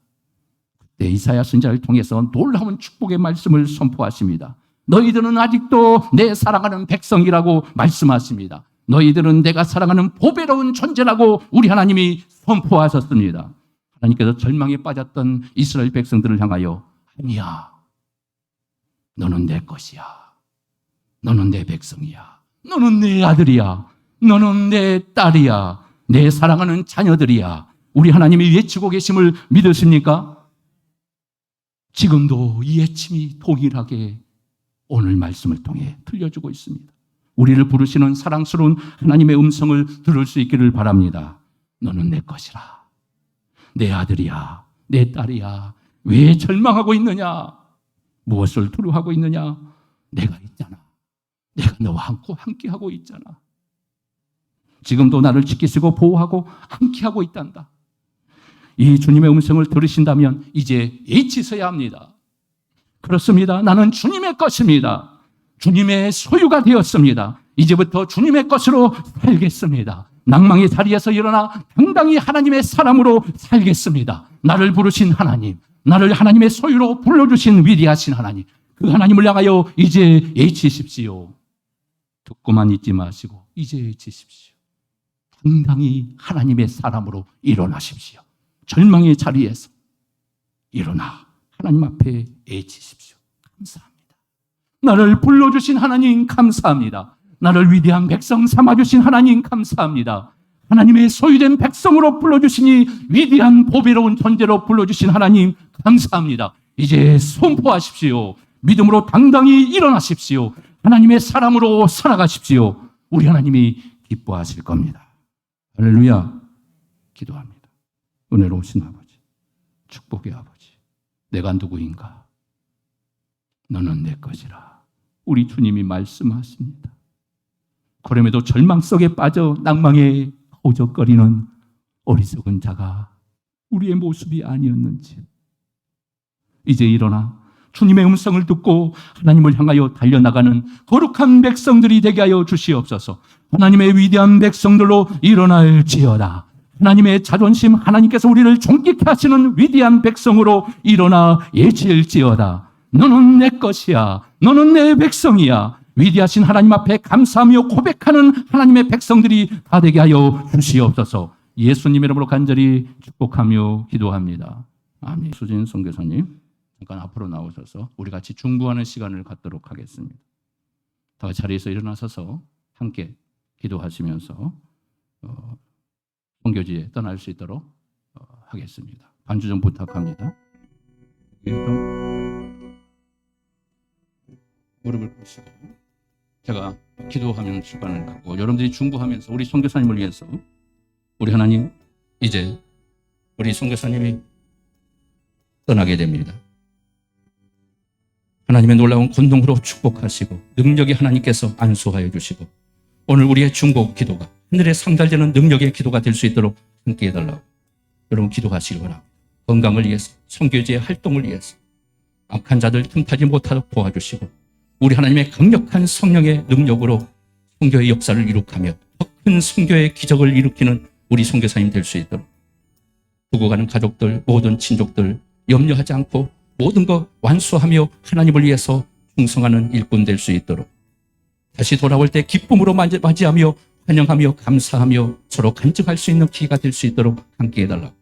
그때 이사야 선지자를 통해서 놀라운 축복의 말씀을 선포하십니다. 너희들은 아직도 내 사랑하는 백성이라고 말씀하십니다. 너희들은 내가 사랑하는 보배로운 존재라고 우리 하나님이 선포하셨습니다. 하나님께서 절망에 빠졌던 이스라엘 백성들을 향하여 아니야, 너는 내 것이야. 너는 내 백성이야. 너는 내 아들이야. 너는 내 딸이야. 내 사랑하는 자녀들이야. 우리 하나님이 외치고 계심을 믿으십니까? 지금도 이 외침이 동일하게 오늘 말씀을 통해 들려주고 있습니다. 우리를 부르시는 사랑스러운 하나님의 음성을 들을 수 있기를 바랍니다. 너는 내 것이라. 내 아들이야. 내 딸이야. 왜 절망하고 있느냐? 무엇을 두려워하고 있느냐? 내가 있잖아. 내가 너와 함께하고 있잖아. 지금도 나를 지키시고 보호하고 함께하고 있단다. 이 주님의 음성을 들으신다면 이제 외치셔야 합니다. 그렇습니다. 나는 주님의 것입니다. 주님의 소유가 되었습니다. 이제부터 주님의 것으로 살겠습니다. 낭망의 자리에서 일어나 당당히 하나님의 사람으로 살겠습니다. 나를 부르신 하나님, 나를 하나님의 소유로 불러주신 위대하신 하나님, 그 하나님을 향하여 이제 외치십시오. 듣고만 있지 마시고 이제 외치십시오. 당당히 하나님의 사람으로 일어나십시오. 절망의 자리에서 일어나 하나님 앞에 외치십시오. 감사합니다. 나를 불러주신 하나님 감사합니다. 나를 위대한 백성 삼아주신 하나님 감사합니다. 하나님의 소유된 백성으로 불러주시니 위대한 보배로운 존재로 불러주신 하나님 감사합니다. 이제 선포하십시오. 믿음으로 당당히 일어나십시오. 하나님의 사람으로 살아가십시오. 우리 하나님이 기뻐하실 겁니다. 할렐루야. 기도합니다. 은혜로우신 아버지, 축복의 아버지, 내가 누구인가? 너는 내 것이라. 우리 주님이 말씀하십니다. 그럼에도 절망 속에 빠져 낭망에 허우적거리는 어리석은 자가 우리의 모습이 아니었는지 이제 일어나 주님의 음성을 듣고 하나님을 향하여 달려나가는 거룩한 백성들이 되게 하여 주시옵소서. 하나님의 위대한 백성들로 일어날지어다. 하나님의 자존심, 하나님께서 우리를 존귀케 하시는 위대한 백성으로 일어나 예지일지어다. 너는 내 것이야. 너는 내 백성이야. 위대하신 하나님 앞에 감사하며 고백하는 하나님의 백성들이 다 되게 하여 주시옵소서. 예수님 이름으로 간절히 축복하며 기도합니다. 아멘. 수진 선교사님 잠깐 앞으로 나오셔서 우리 같이 중보하는 시간을 갖도록 하겠습니다. 다 자리에서 일어나셔서 함께 기도하시면서 선교지에 떠날 수 있도록 하겠습니다. 반주 좀 부탁합니다. 좀 무릎을 꿇으시고 제가 기도하는 시간을 갖고 여러분들이 중보하면서 우리 선교사님을 위해서 우리 하나님 이제 우리 선교사님이 떠나게 됩니다. 하나님의 놀라운 권능으로 축복하시고 능력이 하나님께서 안수하여 주시고 오늘 우리의 중보 기도가 하늘에 상달되는 능력의 기도가 될 수 있도록 함께 해달라고 여러분 기도하시기 바랍니다. 건강을 위해서 선교지의 활동을 위해서 악한 자들 틈타지 못하도록 도와주시고 우리 하나님의 강력한 성령의 능력으로 선교의 역사를 이룩하며 더 큰 선교의 기적을 일으키는 우리 선교사님 될 수 있도록 두고 가는 가족들 모든 친족들 염려하지 않고 모든 것 완수하며 하나님을 위해서 충성하는 일꾼 될 수 있도록 다시 돌아올 때 기쁨으로 맞이하며 환영하며 감사하며 서로 간증할 수 있는 기회가 될 수 있도록 함께 해달라고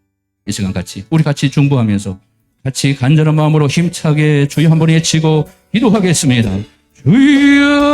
이 시간 우리 같이 중보하면서 같이 간절한 마음으로 힘차게 주여 한번 외치고 기도하겠습니다. 주여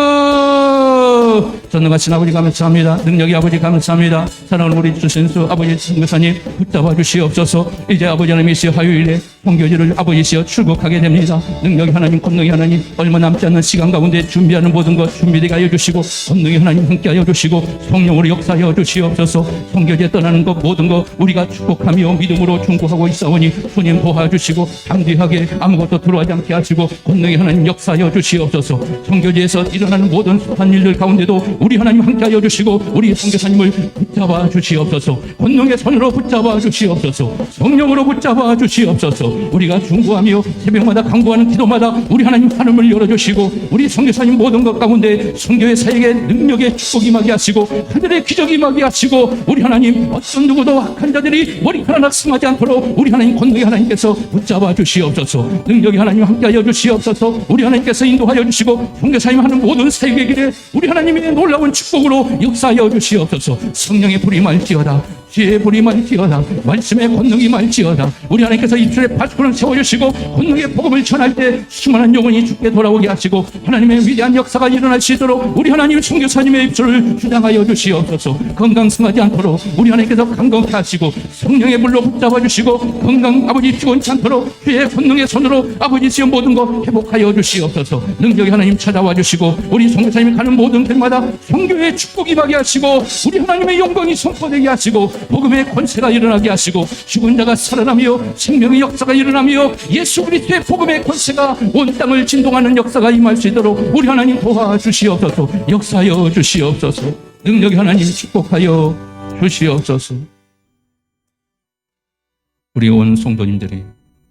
전능하신 아버지 감사합니다. 능력의 아버지 감사합니다. 사랑하는 우리 주신수 아버지 선교사님 붙잡아 주시옵소서. 이제 아버지 하나님이시여 화요일에 선교지를 아버지시여 출국하게 됩니다. 능력의 하나님 권능의 하나님 얼마 남지 않는 시간 가운데 준비하는 모든 것 준비되게 하여 주시고 권능의 하나님 함께하여 주시고 성령으로 역사하여 주시옵소서. 선교지에 떠나는 것 모든 것 우리가 축복하며 믿음으로 중보하고 있사오니 주님 도와주시고 담대하게 아무것도 들어가지 않게 하시고 권능의 하나님 역사하여 주시옵소서. 선교지에서 일어나는 모든 습한 일들 가운데도 우리 하나님 함께하여 주시고 우리 선교사님을 붙잡아 주시옵소서. 권능의 손으로 붙잡아 주시옵소서. 성령으로 붙잡아 주시옵소서. 우리가 중보하며 새벽마다 강구하는 기도마다 우리 하나님 하늘을 열어주시고 우리 선교사님 모든 것 가운데 선교의 사역의 능력의 축복이 임하게 하시고 하늘의 기적이 임하게 하시고 우리 하나님 어떤 누구도 악한 자들이 머리카락 낙심하지 않도록 우리 하나님 권능의 하나님께서 붙잡아 주시옵소서. 능력의 하나님 함께하여 주시옵소서. 우리 하나님께서 인도하여 주시고 선교사님 하는 모든 사역의 길에 우리 하나님의 놀라운 축복으로 역사하여 주시옵소서. 성령의 불이 말지어다. 지혜의 불이 말지어다. 말씀의 권능이 말지어다. 우리 하나님께서 입술에 파수꾼을 세워주시고 권능의 복음을 전할 때 수많은 영혼이 주께 돌아오게 하시고 하나님의 위대한 역사가 일어날 수 있도록 우리 하나님 선교사님의 입술을 주장하여 주시옵소서. 건강 상하지 않도록 우리 하나님께서 강건케 하시고 성령의 물로 붙잡아 주시고 건강 아버지 피곤치 않도록 주의 권능의 손으로 아버지 지은 모든 것 회복하여 주시옵소서. 능력의 하나님 찾아와 주시고 우리 선교사님이 가는 모든 길마다 성교의 축복이 임하게 하시고 우리 하나님의 영광이 선포되게 하시고 복음의 권세가 일어나게 하시고 죽은 자가 살아나며 생명의 역사가 일어나며 예수 그리스도의 복음의 권세가 온 땅을 진동하는 역사가 임할 수 있도록 우리 하나님 도와주시옵소서. 역사하여 주시옵소서. 능력의 하나님 축복하여 주시옵소서. 우리 온 성도님들이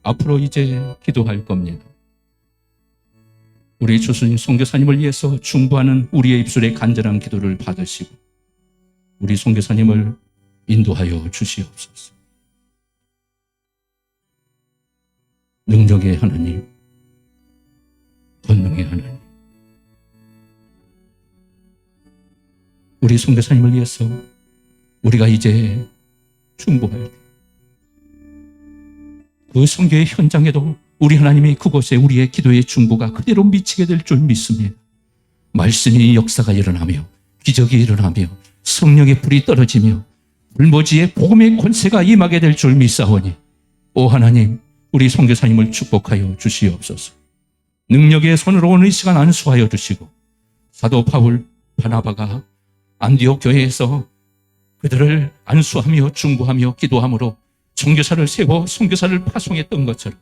앞으로 이제 기도할 겁니다. 우리 주수님 선교사님을 위해서 중보하는 우리의 입술의 간절한 기도를 받으시고 우리 선교사님을 인도하여 주시옵소서. 능력의 하나님, 권능의 하나님, 우리 선교사님을 위해서 우리가 이제 중보할 때 그 선교의 현장에도 우리 하나님이 그곳에 우리의 기도의 중보가 그대로 미치게 될 줄 믿습니다. 말씀이 역사가 일어나며 기적이 일어나며 성령의 불이 떨어지며 불모지에 복음의 권세가 임하게 될 줄 믿사오니 오 하나님 우리 선교사님을 축복하여 주시옵소서. 능력의 손으로 오늘 이 시간 안수하여 주시고 사도 바울 바나바가 안디옥 교회에서 그들을 안수하며 중보하며 기도함으로 선교사를 세워 선교사를 파송했던 것처럼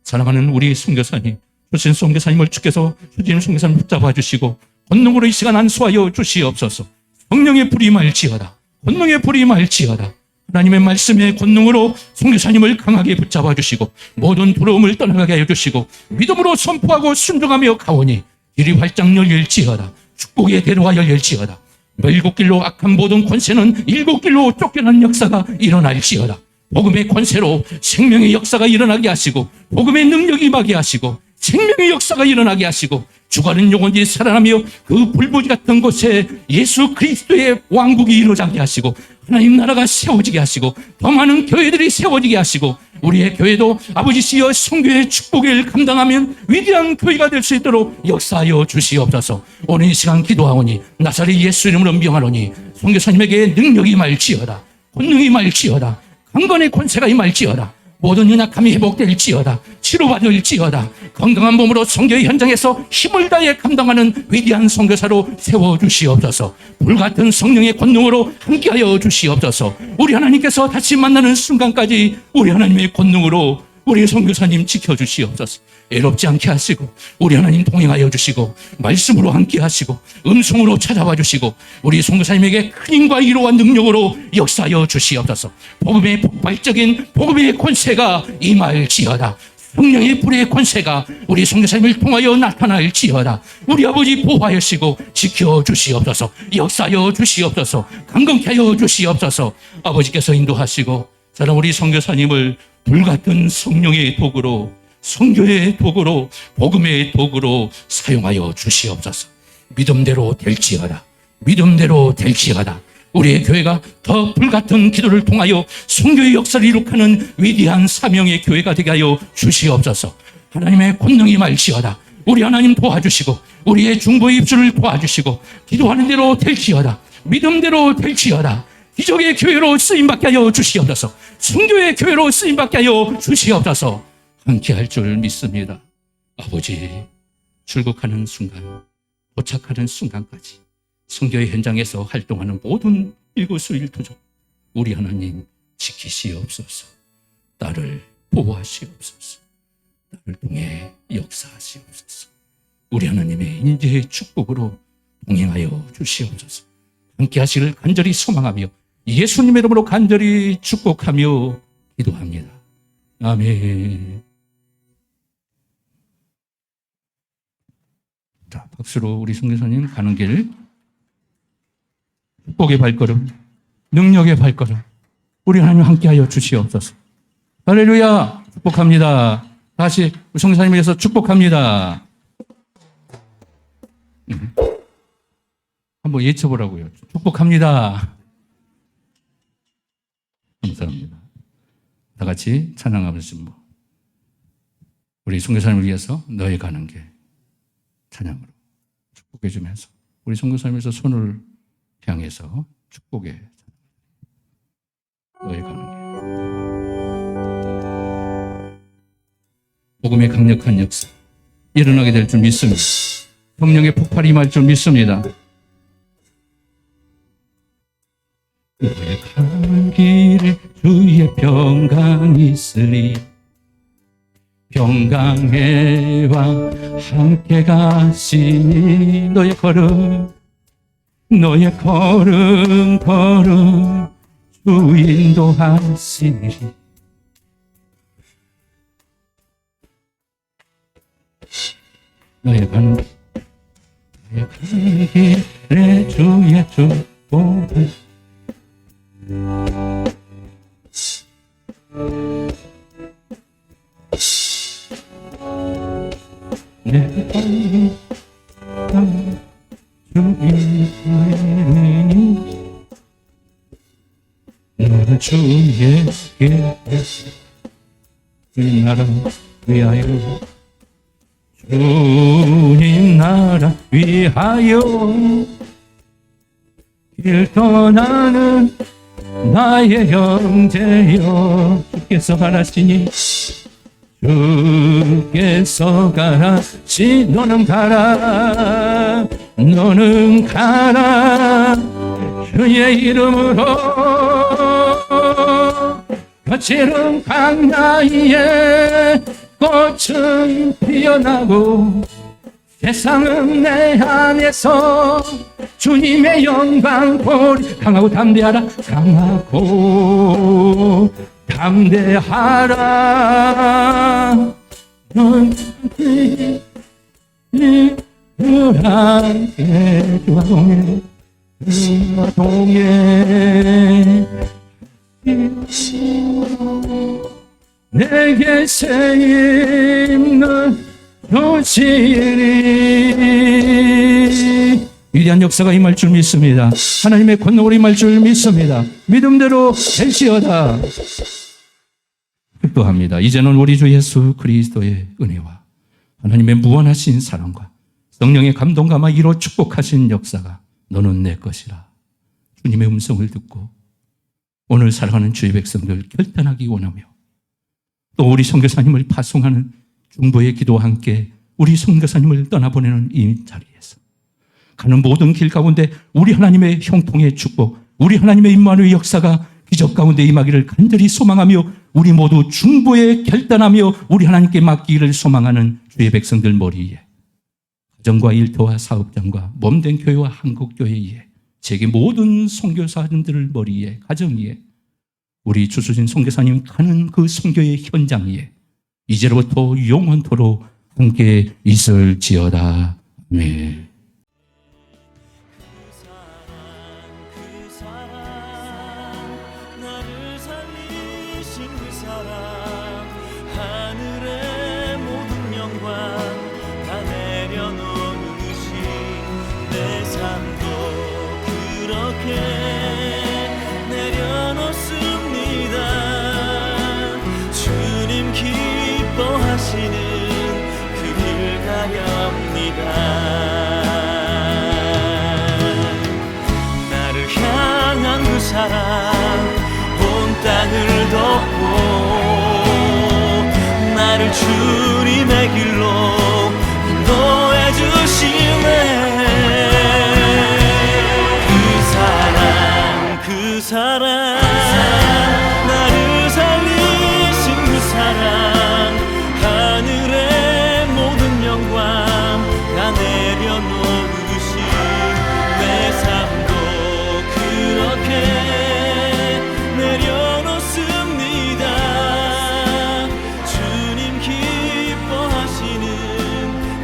사랑하는 우리 선교사님, 주신 선교사님을 주께서 주님 선교사님 붙잡아 주시고 권능으로 이 시간 안수하여 주시옵소서. 성령의 불이 말지어다. 권능의 불이 말지어다. 하나님의 말씀의 권능으로 선교사님을 강하게 붙잡아 주시고 모든 두려움을 떠나가게 하여 주시고 믿음으로 선포하고 순종하며 가오니 길이 활짝 열릴지어다. 축복의 대로가 열릴지어다. 일곱 길로 악한 모든 권세는 일곱 길로 쫓겨난 역사가 일어날지어다. 복음의 권세로 생명의 역사가 일어나게 하시고 복음의 능력이 임하게 하시고 생명의 역사가 일어나게 하시고 죽어가는 영혼들이 살아나며 그 불보지 같은 곳에 예수 그리스도의 왕국이 이루어지게 하시고 하나님 나라가 세워지게 하시고 더 많은 교회들이 세워지게 하시고 우리의 교회도 아버지시여 성교의 축복을 감당하면 위대한 교회가 될 수 있도록 역사하여 주시옵소서. 오늘 이 시간 기도하오니 나사렛 예수 이름으로 명하노니 선교사님에게 능력이 말지어다. 권능이 말지어다. 강건의 권세가 임할지어다. 모든 연약함이 회복될지어다. 치료받을지어다. 건강한 몸으로 선교의 현장에서 힘을 다해 감당하는 위대한 선교사로 세워주시옵소서. 불같은 성령의 권능으로 함께하여 주시옵소서. 우리 하나님께서 다시 만나는 순간까지 우리 하나님의 권능으로 우리 선교사님 지켜주시옵소서. 애롭지 않게 하시고 우리 하나님 동행하여 주시고 말씀으로 함께 하시고 음성으로 찾아와 주시고 우리 선교사님에게 큰 힘과 위로와 능력으로 역사하여 주시옵소서. 복음의 폭발적인 복음의 권세가 임할지어다. 성령의 불의 권세가 우리 선교사님을 통하여 나타날지어다. 우리 아버지 보호하시고 지켜주시옵소서. 역사하여 주시옵소서. 강건케 하여 주시옵소서. 아버지께서 인도하시고 사랑 우리 선교사님을 불같은 성령의 도구로 선교의 도구로 복음의 도구로 사용하여 주시옵소서. 믿음대로 될지어다. 믿음대로 될지어다. 우리의 교회가 더 불같은 기도를 통하여 선교의 역사를 이룩하는 위대한 사명의 교회가 되게 하여 주시옵소서. 하나님의 권능이 말지어다. 우리 하나님 도와주시고 우리의 중보의 입술을 도와주시고 기도하는 대로 될지어다. 믿음대로 될지어다. 기적의 교회로 쓰임받게 하여 주시옵소서. 선교의 교회로 쓰임받게 하여 주시옵소서. 함께할 줄 믿습니다. 아버지, 출국하는 순간, 도착하는 순간까지 선교의 현장에서 활동하는 모든 일거수일투족 우리 하나님 지키시옵소서. 나를 보호하시옵소서. 나를 통해 역사하시옵소서. 우리 하나님의 인재의 축복으로 동행하여 주시옵소서. 함께 하시길 간절히 소망하며 예수님의 이름으로 간절히 축복하며 기도합니다. 아멘. 자, 박수로 우리 선교사님 가는 길 축복의 발걸음, 능력의 발걸음 우리 하나님 함께하여 주시옵소서. 할렐루야. 축복합니다. 다시 우리 선교사님을 위해서 축복합니다. 한번 예쳐보라고요. 축복합니다. 감사합니다. 다 같이 찬양하면서 우리 선교사님을 위해서 너의 가는 길 찬양으로 축복해 주면서 우리 선교사님에서 손을 향해서 축복해 너의 가는 길. 복음의 강력한 역사 일어나게 될 줄 믿습니다. 성령의 폭발이 임할 줄 믿습니다. 너의 가는 길에 주의 평강이 있으리. 평강의 왕 함께 가시니 너의 걸음 주 인도하시니 너의 가는 길에 주의 축복을 내 너는 주의 길에 주님 나라 위하여 주님 나라 위하여 길 떠나는 나의 형제여 주께서 가라시니 주께서 가라시 너는 가라 주의 이름으로 거칠은 광야에 꽃은 피어나고 세상은 내 안에서 주님의 영광 보리. 강하고 담대하라, 강하고 담대하라. 넌 주랑께 주와 동해 주와 동해 내게 새 힘을 주시리. 위대한 역사가 임할 줄 믿습니다. 하나님의 권능으로 임할 줄 믿습니다. 믿음대로 될지어다. 기도합니다. 이제는 우리 주 예수 그리스도의 은혜와 하나님의 무한하신 사랑과 성령의 감동감화 이로 축복하신 역사가 너는 내 것이라. 주님의 음성을 듣고 오늘 살아가는 주의 백성들 결단하기 원하며 또 우리 선교사님을 파송하는 중보의 기도와 함께 우리 선교사님을 떠나보내는 이 자리에서 가는 모든 길 가운데 우리 하나님의 형통의 축복, 우리 하나님의 임마누의 역사가 기적 가운데 임하기를 간절히 소망하며 우리 모두 중보에 결단하며 우리 하나님께 맡기기를 소망하는 주의 백성들 머리에 가정과 일터와 사업장과 몸된 교회와 한국교회에 세계 모든 선교사님들 머리에 가정 위에 우리 주수진 선교사님 가는 그 선교의 현장 위에 이제로부터 영원토록 함께 있을지어다. 아멘. 사랑 온 땅을 덮고 나를 주님의 길로 인도해 주시네. 그 사랑 나를 살리신 그 사랑 하늘의 모든 영광 다 내려놓으신 내 삶도 그렇게 내려놓습니다. 주님 기뻐하시는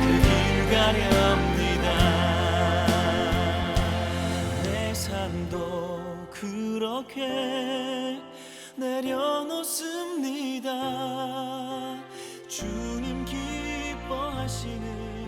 그 길 가렵니다. 내 삶도 그렇게 내려놓습니다. 주님 기뻐하시는